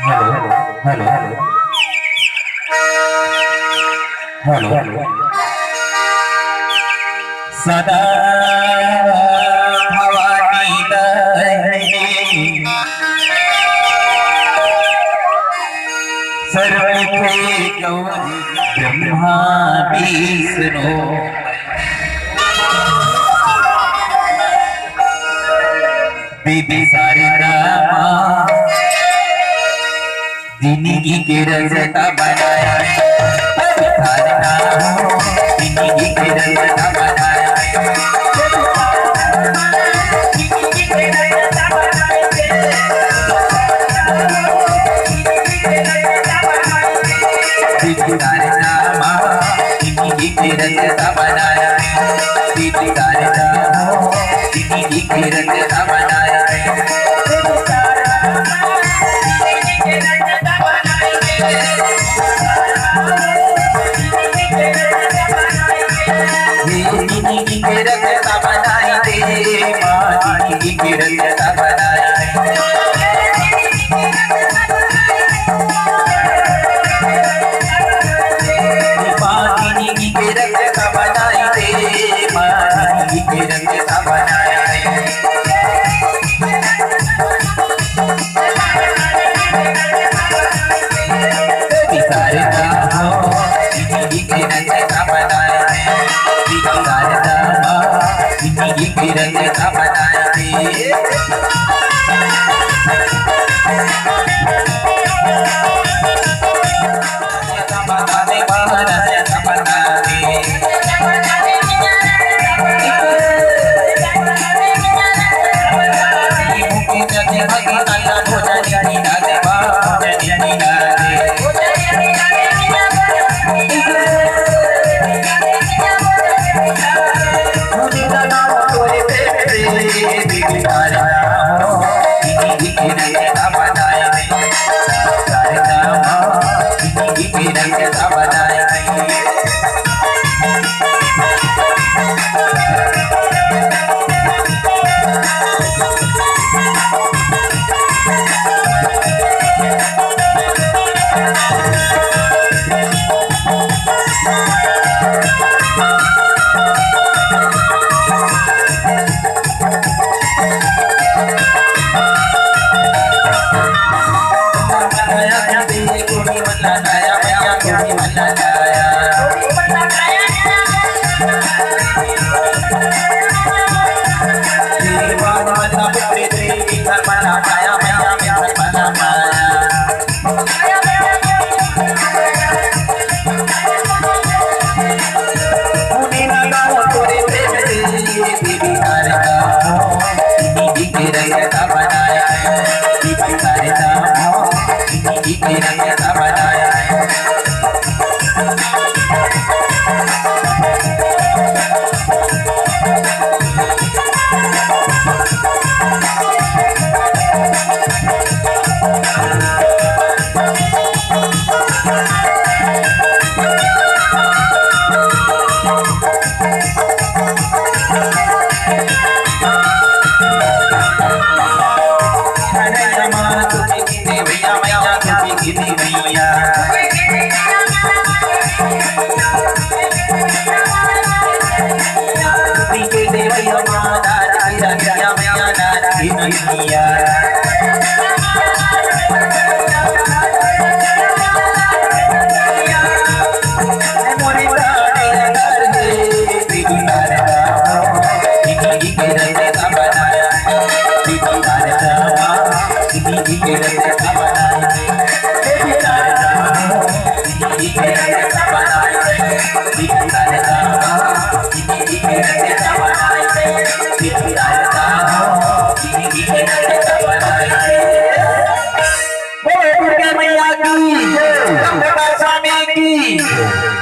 Hello hello hello hello सदा Bhavani दयिनी सर्वैके Gauri Brahma Vishnu baby Sharda जिंदगी के रचता बनाया जिंदगी के रचता बनाया जिंदगी के रचता बनाया जिंदगी के रचता बनाया जिंदगी के रचता बनाई दे माँ जिंदगी के रचता बनाया जिंदगी के रचता बनाई दे माँ जिंदगी के रचता बनाया जिंदगी के रचता बनाया जिंदगी के रचता बनाया मैया की, स्वामी की।